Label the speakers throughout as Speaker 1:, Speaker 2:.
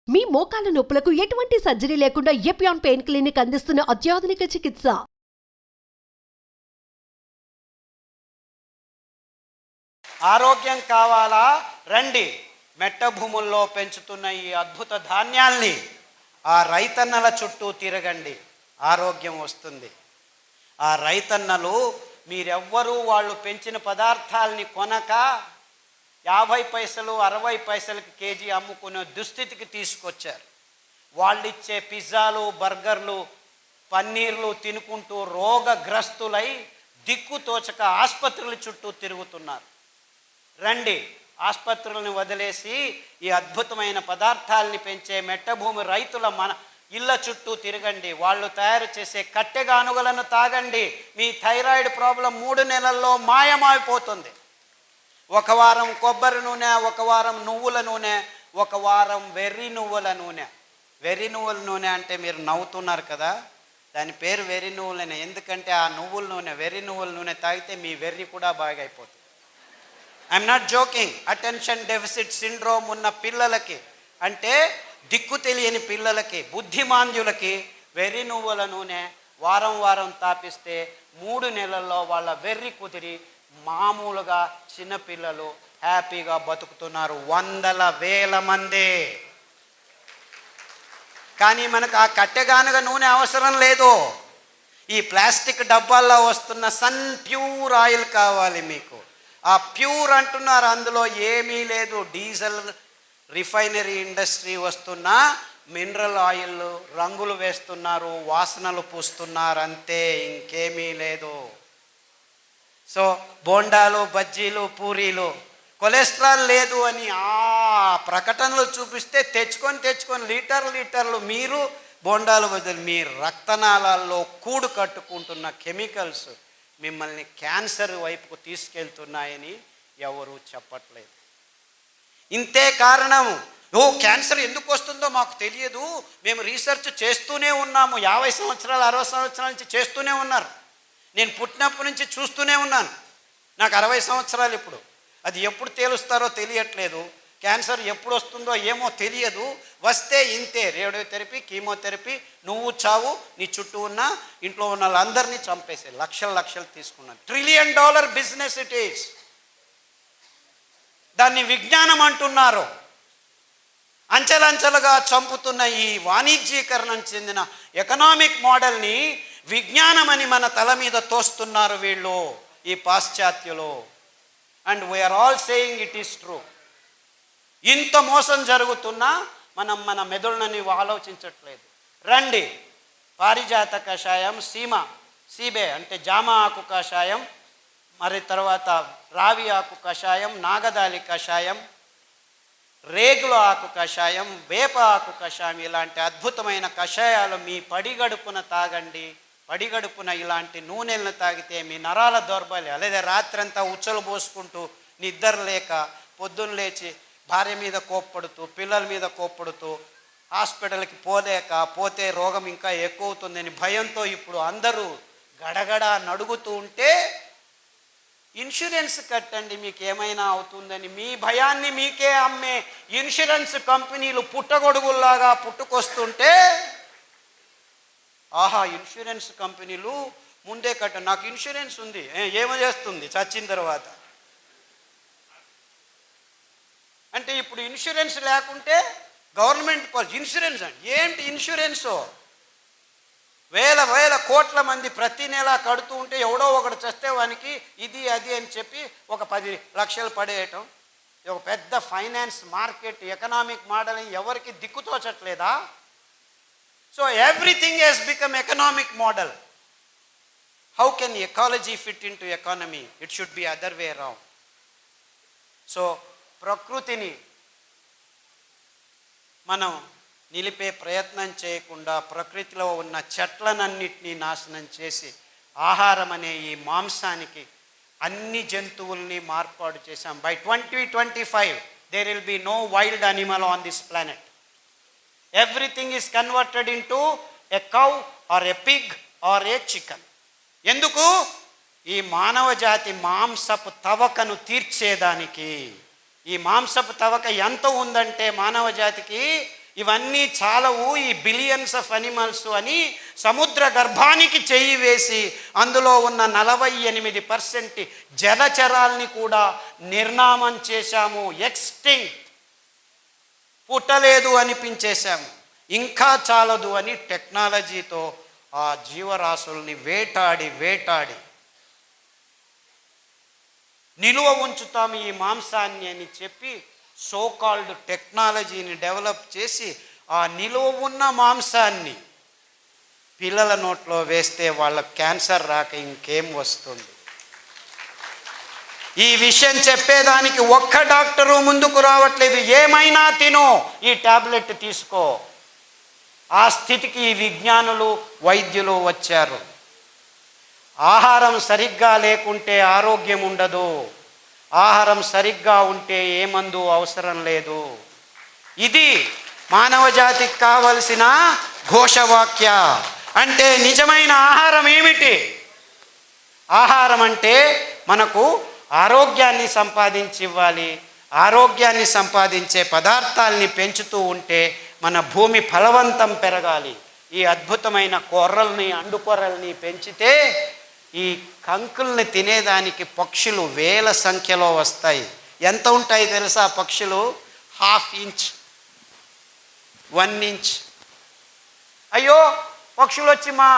Speaker 1: మీ మోకాల నొప్పులకు ఎటువంటి సర్జరీ లేకుండా ఎపియాన్ పెయిన్ క్లినిక్ అందిస్తున్న అత్యాధునిక చికిత్స.
Speaker 2: ఆరోగ్యం కావాలా? రండి. మెట్ట భూముల్లో పెంచుతున్న ఈ అద్భుత ధాన్యాల్ని ఆ రైతన్నల చుట్టూ తిరగండి, ఆరోగ్యం వస్తుంది. ఆ రైతన్నలు మీరెవ్వరూ వాళ్ళు పెంచిన పదార్థాలని కొనక 50 పైసలు 60 పైసలకి కేజీ అమ్ముకునే దుస్థితికి తీసుకొచ్చారు. వాళ్ళిచ్చే పిజ్జాలు, బర్గర్లు, పన్నీర్లు తినుకుంటూ రోగగ్రస్తులై దిక్కుతోచక ఆసుపత్రుల చుట్టూ తిరుగుతున్నారు. రండి, ఆసుపత్రులను వదిలేసి ఈ అద్భుతమైన పదార్థాలని పెంచే మెట్టభూమి రైతుల ఇళ్ళ చుట్టూ తిరగండి. వాళ్ళు తయారు చేసే కట్టెగానుగలను తాగండి. మీ థైరాయిడ్ ప్రాబ్లం 3 నెలల్లో మాయమైపోతుంది. ఒక వారం కొబ్బరి నూనె, ఒక వారం నువ్వుల నూనె, ఒక వారం వెర్రి నువ్వుల నూనె. వెర్రి నువ్వుల నూనె అంటే మీరు నవ్వుతున్నారు కదా, దాని పేరు వెర్రి నువ్వులనే. ఎందుకంటే ఆ నువ్వుల నూనె, వెర్రి నువ్వుల నూనె తాగితే మీ వెర్రి కూడా బాగా అయిపోతుంది. I'm not joking. Attention deficit syndrome ఉన్న పిల్లలకి, అంటే దిక్కు తెలియని పిల్లలకి, బుద్ధిమాంద్యులకి వెర్రి నువ్వుల నూనె వారం వారం తాపిస్తే 3 నెలల్లో వాళ్ళ వెర్రి కుదిరి మామూలుగా చిన్నపిల్లలు హ్యాపీగా బతుకుతున్నారు, 100,000 మంది. కానీ మనకు ఆ కట్టెగానుగ నూనె అవసరం లేదు. ఈ ప్లాస్టిక్ డబ్బాల్లో వస్తున్న సన్ ప్యూర్ ఆయిల్ కావాలి మీకు. ఆ ప్యూర్ అంటున్నారు, అందులో ఏమీ లేదు. డీజిల్ రిఫైనరీ ఇండస్ట్రీ వస్తున్న మినరల్ ఆయిల్ రంగులు వేస్తున్నారు, వాసనలు పూస్తున్నారు, అంతే, ఇంకేమీ లేదు. సో బోండాలు, బజ్జీలు, పూరీలు కొలెస్ట్రాల్ లేదు అని ఆ ప్రకటనలు చూపిస్తే తెచ్చుకొని లీటర్లు మీరు బోండాలు బదులు మీ రక్తనాళాల్లో కూడు కట్టుకుంటున్న కెమికల్స్ మిమ్మల్ని క్యాన్సర్ వైపుకు తీసుకెళ్తున్నాయని ఎవరూ చెప్పట్లేదు. ఇంతే కారణం. క్యాన్సర్ ఎందుకు వస్తుందో మాకు తెలియదు, మేము రీసెర్చ్ చేస్తూనే ఉన్నాము. 50 సంవత్సరాలు 60 సంవత్సరాల నుంచి చేస్తూనే ఉన్నారు. నేను పుట్టినప్పటి నుంచి చూస్తూనే ఉన్నాను. నాకు 60 సంవత్సరాలు ఇప్పుడు. అది ఎప్పుడు తేలుస్తారో తెలియట్లేదు. క్యాన్సర్ ఎప్పుడు వస్తుందో ఏమో తెలియదు. వస్తే ఇంతే, రేడియోథెరపీ, కీమోథెరపీ, నువ్వు చావు, నీ చుట్టూ ఉన్న ఇంట్లో ఉన్న వాళ్ళందరినీ చంపేసే లక్షలు తీసుకున్నాను. $1 ట్రిలియన్ బిజినెస్ ఇట్ ఈస్. దాన్ని విజ్ఞానం అంటున్నారు. అంచెలంచెలుగా చంపుతున్న ఈ వాణిజ్యీకరణం చెందిన ఎకనామిక్ మోడల్ని విజ్ఞానమని మన తల మీద తోస్తున్నారు వీళ్ళు, ఈ పాశ్చాత్యులు. And we are all saying it is true. ఇంత మోసం జరుగుతున్నా మనం మన మెదడుని ఆలోచించట్లేదు. రండి, పారిజాత కషాయం, సీబే అంటే జామ ఆకు కషాయం, మరి తర్వాత రావి ఆకు కషాయం, నాగదాలి కషాయం, రేగుల ఆకు కషాయం, వేప ఆకు కషాయం, ఇలాంటి అద్భుతమైన కషాయాలు మీ పడిగడుపున తాగండి. పడిగడుపున ఇలాంటి నూనెలను తాగితే మీ నరాల దౌర్బల్యం, లేదా రాత్రంతా ఉచ్చలు పోసుకుంటూ నిద్ర లేక పొద్దున్న లేచి భార్య మీద కోప్పడుతూ, పిల్లల మీద కోప్పడుతూ, హాస్పిటల్కి పోతే రోగం ఇంకా ఎక్కువ అవుతుందని భయంతో ఇప్పుడు అందరూ గడగడ నడుగుతూ ఉంటే ఇన్సూరెన్స్ కట్టండి మీకు ఏమైనా అవుతుందని మీ భయాన్ని మీకే అమ్మే ఇన్సూరెన్స్ కంపెనీలు పుట్టగొడుగుల్లాగా పుట్టుకొస్తుంటే, ఆహా ఇన్సూరెన్స్ కంపెనీలు ముందే నాకు ఇన్సూరెన్స్ ఉంది, ఏమో చేస్తుంది చచ్చిన తర్వాత అంటే. ఇప్పుడు ఇన్సూరెన్స్ లేకుంటే గవర్నమెంట్ ఇన్సూరెన్స్ అంటే ఏంటి? ఇన్సూరెన్సు వేల కోట్ల మంది ప్రతి నెల కడుతూ ఉంటే ఎవడో ఒకడు చస్తే వానికి ఇది అది అని చెప్పి ఒక 10 లక్షలు పడేయటం. ఒక పెద్ద ఫైనాన్స్ మార్కెట్ ఎకనామిక్ మోడల్ ఎవరికి దిక్కుతోచట్లేదా? So everything has become economic model. How can ecology fit into economy? It should be other way around. So ప్రకృతిని మనం నిలిపే ప్రయత్నం చేయకుండా ప్రకృతిలో ఉన్న చెట్లనన్నిటినీ నాశనం చేసి ఆహారం అనే ఈ మాంసానికి అన్ని జంతువుల్ని మార్పాటు చేశాం. By 2025 there will be no wild animal on this planet. Everything is converted into a cow or a pig or a chicken. ఎందుకు? ఈ మానవ జాతి మాంసపు తవకను తీర్చేదానికి. ఈ మాంసపు తవక ఎంత ఉందంటే మానవ జాతికి ఇవన్నీ చాలవు ఈ బిలియన్స్ ఆఫ్ అనిమల్స్ అని సముద్ర గర్భానికి చెయ్యి వేసి అందులో ఉన్న 48% జలచరాల్ని కూడా నిర్నామం చేశాము, ఎక్స్టింక్ట్, పుట్టలేదు అనిపించేశాము. ఇంకా చాలదు అని టెక్నాలజీతో ఆ జీవరాశుల్ని వేటాడి నిలువ ఉంచుతాము ఈ మాంసాన్ని అని చెప్పి సోకాల్డ్ టెక్నాలజీని డెవలప్ చేసి ఆ నిలువ ఉన్న మాంసాన్ని పిల్లల నోట్లో వేస్తే వాళ్ళకి క్యాన్సర్ రాక ఇంకేం వస్తుంది? ఈ విషయం చెప్పేదానికి ఒక్క డాక్టరు ముందుకు రావట్లేదు. ఏమైనా తిను, ఈ టాబ్లెట్ తీసుకో. ఆ స్థితికి ఈ విజ్ఞానులు వైద్యులు వచ్చారు. ఆహారం సరిగ్గా లేకుంటే ఆరోగ్యం ఉండదు, ఆహారం సరిగ్గా ఉంటే ఏ మందు అవసరం లేదు. ఇది మానవ జాతికి కావలసిన ఘోషవాక్య. అంటే నిజమైన ఆహారం ఏమిటి? ఆహారం అంటే మనకు ఆరోగ్యాన్ని సంపాదించి ఇవ్వాలి. ఆరోగ్యాన్ని సంపాదించే పదార్థాలని పెంచుతూ ఉంటే మన భూమి ఫలవంతం పెరగాలి. ఈ అద్భుతమైన కొర్రల్ని, అండుకొర్రల్ని పెంచితే ఈ కంకుల్ని తినేదానికి పక్షులు వేల సంఖ్యలో వస్తాయి. ఎంత ఉంటాయి తెలుసా పక్షులు? 1/2 ఇంచ్, 1 ఇంచ్. అయ్యో పక్షులు వచ్చి మా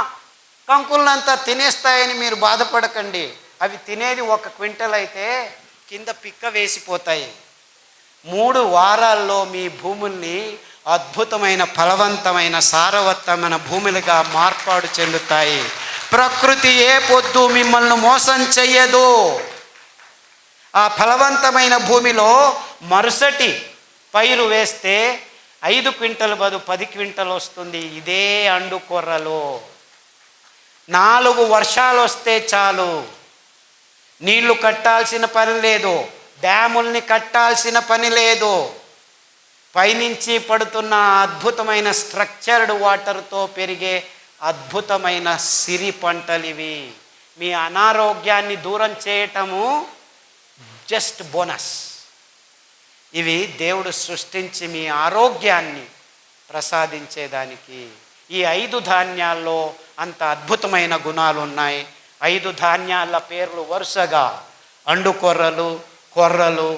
Speaker 2: కంకులనంతా తినేస్తాయని మీరు బాధపడకండి. అవి తినేది 1 క్వింటల్ అయితే కింద పిక్క వేసిపోతాయి. 3 వారాల్లో మీ భూముల్ని అద్భుతమైన ఫలవంతమైన సారవంతమైన భూములుగా మార్పాటు చెందుతాయి. ప్రకృతి ఏ పొద్దు మిమ్మల్ని మోసం చెయ్యదు. ఆ ఫలవంతమైన భూమిలో మరుసటి పైరు వేస్తే 5 క్వింటల్ బదులు 10 క్వింటల్ వస్తుంది. ఇదే అండుకొర్రలు 4 వర్షాలు వస్తే చాలు, నీళ్లు కట్టాల్సిన పని లేదు, డ్యాముల్ని కట్టాల్సిన పని లేదు. పైనుంచి పడుతున్న అద్భుతమైన స్ట్రక్చర్డ్ వాటర్తో పెరిగే అద్భుతమైన సిరి పంటలు ఇవి. మీ అనారోగ్యాన్ని దూరం చేయటము జస్ట్ బోనస్. ఇవి దేవుడు సృష్టించి మీ ఆరోగ్యాన్ని ప్రసాదించేదానికి. ఈ 5 ధాన్యాల్లో అంత అద్భుతమైన గుణాలు ఉన్నాయి. 5 ధాన్యాల పేర్లు వరుసగా అండుకొర్రలు, కొర్రలు,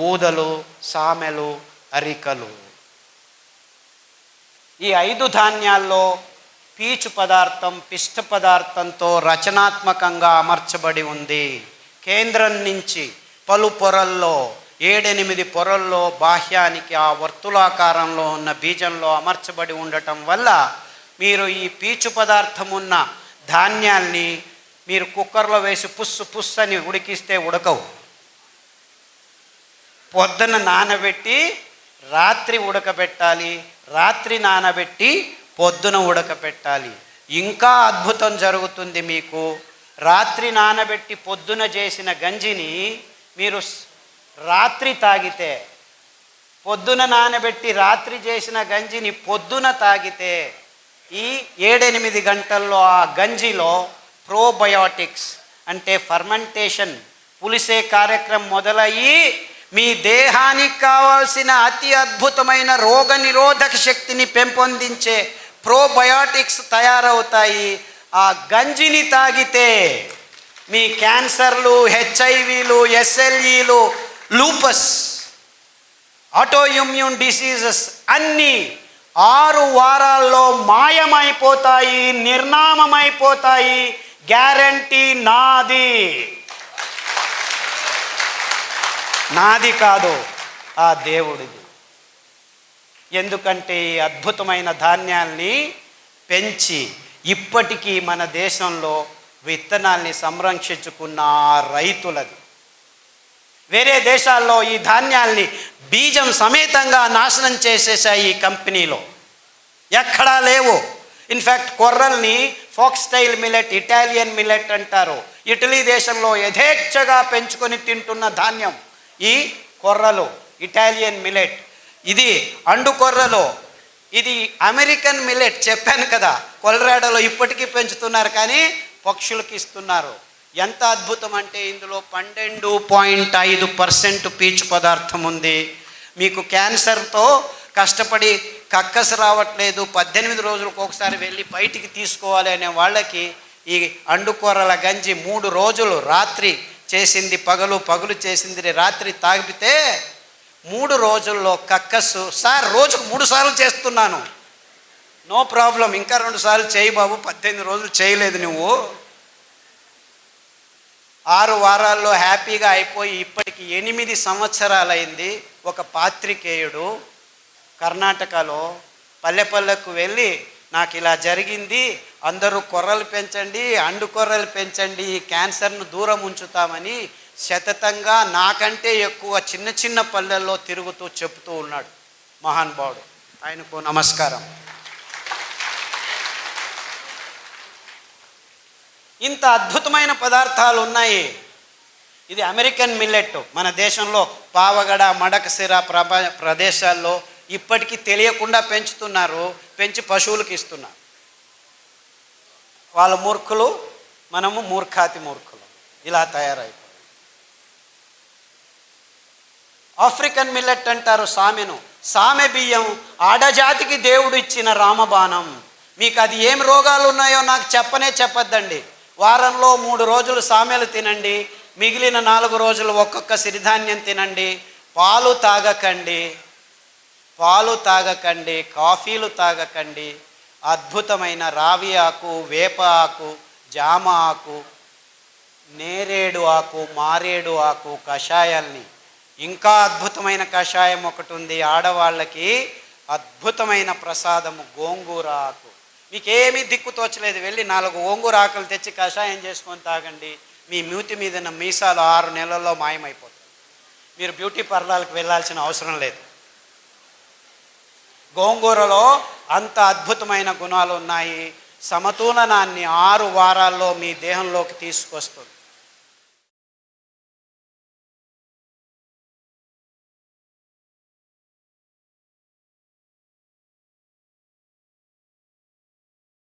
Speaker 2: ఊదలు, సామెలు, అరికలు. ఈ 5 ధాన్యాల్లో పీచు పదార్థం పిష్ట పదార్థంతో రచనాత్మకంగా అమర్చబడి ఉంది. కేంద్రం నుంచి పలు పొరల్లో 7-8 పొరల్లో బాహ్యానికి ఆ వర్తులాకారంలో ఉన్న బీజంలో అమర్చబడి ఉండటం వల్ల మీరు ఈ పీచు పదార్థం ఉన్న ధాన్యాల్ని మీరు కుక్కర్లో వేసి పుస్సు అని ఉడికిస్తే ఉడకవు. పొద్దున నానబెట్టి రాత్రి ఉడకబెట్టాలి, రాత్రి నానబెట్టి పొద్దున ఉడకబెట్టాలి. ఇంకా అద్భుతం జరుగుతుంది మీకు. రాత్రి నానబెట్టి పొద్దున చేసిన గంజిని మీరు రాత్రి తాగితే, పొద్దున నానబెట్టి రాత్రి చేసిన గంజిని పొద్దున తాగితే ఈ 7-8 గంటల్లో ఆ గంజిలో ప్రోబయోటిక్స్ అంటే ఫర్మెంటేషన్, పులిసే కార్యక్రమం మొదలయ్యి మీ దేహానికి కావాల్సిన అతి అద్భుతమైన రోగ నిరోధక శక్తిని పెంపొందించే ప్రోబయోటిక్స్ తయారవుతాయి. ఆ గంజిని తాగితే మీ క్యాన్సర్లు, హెచ్ఐవీలు, ఎస్ఎల్ఈలు, లూపస్, ఆటోఇమ్యూన్ డిసీజెస్ అన్నీ 6 వారాల్లో మాయమైపోతాయి, నిర్నామమైపోతాయి. గ్యారంటీ నాది. నాది కాదు, ఆ దేవుడిది. ఎందుకంటే ఈ అద్భుతమైన ధాన్యాల్ని పెంచి ఇప్పటికీ మన దేశంలో విత్తనాల్ని సంరక్షించుకున్న రైతులది. వేరే దేశాల్లో ఈ ధాన్యాల్ని బీజం సమేతంగా నాశనం చేసేసాయి ఈ కంపెనీలో. ఎక్కడా లేవు. ఇన్ఫ్యాక్ట్ కొర్రల్ని ఫాక్స్టైల్ మిల్లెట్, ఇటాలియన్ మిల్లెట్ అంటారు. ఇటలీ దేశంలో యథేచ్ఛగా పెంచుకొని తింటున్న ధాన్యం ఈ కొర్రలు, ఇటాలియన్ మిల్లెట్. ఇది అండు కొర్రలు. ఇది అమెరికన్ మిల్లెట్ చెప్పాను కదా, కొలరాడోలో ఇప్పటికీ పెంచుతున్నారు కానీ పక్షులకి ఇస్తున్నారు. ఎంత అద్భుతం అంటే ఇందులో 12.5% పీచు పదార్థం ఉంది. మీకు క్యాన్సర్తో కష్టపడి కక్కసు రావట్లేదు, 18 రోజులకు ఒకసారి వెళ్ళి బయటికి తీసుకోవాలి అనే వాళ్ళకి ఈ అండుకొర్రల గంజి 3 రోజులు రాత్రి చేసింది పగలు, పగలు చేసింది రాత్రి తాగితే 3 రోజుల్లో కక్కసు. సార్ రోజుకు 3 సార్లు చేస్తున్నాను, నో ప్రాబ్లం, ఇంకా 2 సార్లు చేయి బాబు, 18 రోజులు చేయలేదు నువ్వు. 6 వారాల్లో హ్యాపీగా అయిపోయి ఇప్పటికి 8 సంవత్సరాలైంది. ఒక పాత్రికేయుడు కర్ణాటకలో పల్లెకు వెళ్ళి నాకు ఇలా జరిగింది, అందరూ కొర్రలు పెంచండి, అండుకొర్రలు పెంచండి, ఈ క్యాన్సర్ను దూరం ఉంచుతామని సతతంగా నాకంటే ఎక్కువ చిన్న చిన్న పల్లెల్లో తిరుగుతూ చెప్తూ ఉన్నాడు మహానుభావుడు. ఆయనకు నమస్కారం. ఇంత అద్భుతమైన పదార్థాలు ఉన్నాయి. ఇది అమెరికన్ మిల్లెట్. మన దేశంలో పావగడ, మడకసిర ప్రదేశాల్లో ఇప్పటికీ తెలియకుండా పెంచుతున్నారు, పెంచి పశువులకు ఇస్తున్నారు. వాళ్ళ మూర్ఖులు, మనము మూర్ఖాతి మూర్ఖులు. ఇలా తయారైపోయి ఆఫ్రికన్ మిల్లెట్ అంటారు సామెను. సామె బియ్యం ఆడజాతికి దేవుడు ఇచ్చిన రామబాణం. మీకు అది ఏం రోగాలు ఉన్నాయో నాకు చెప్పొద్దండి. వారంలో 3 రోజులు సామెలు తినండి, మిగిలిన 4 రోజులు ఒక్కొక్క సిరిధాన్యం తినండి. పాలు తాగకండి, కాఫీలు తాగకండి. అద్భుతమైన రావి ఆకు, వేప ఆకు, జామ ఆకు, నేరేడు ఆకు, మారేడు ఆకు కషాయాల్ని, ఇంకా అద్భుతమైన కషాయం ఒకటి ఉంది ఆడవాళ్ళకి, అద్భుతమైన ప్రసాదము గోంగూర ఆకు. మీకేమీ దిక్కు తోచలేదు, వెళ్ళి 4 గోంగూర ఆకులు తెచ్చి కషాయం చేసుకొని తాగండి. మీ మూతి మీద మీసాలు 6 నెలల్లో మాయమైపోతాయి. మీరు బ్యూటీ పార్లర్కి వెళ్ళాల్సిన అవసరం లేదు. గోంగూరలో అంత అద్భుతమైన గుణాలు ఉన్నాయి. సమతులనాన్ని 6 వారాల్లో మీ దేహంలోకి తీసుకొస్తుంది.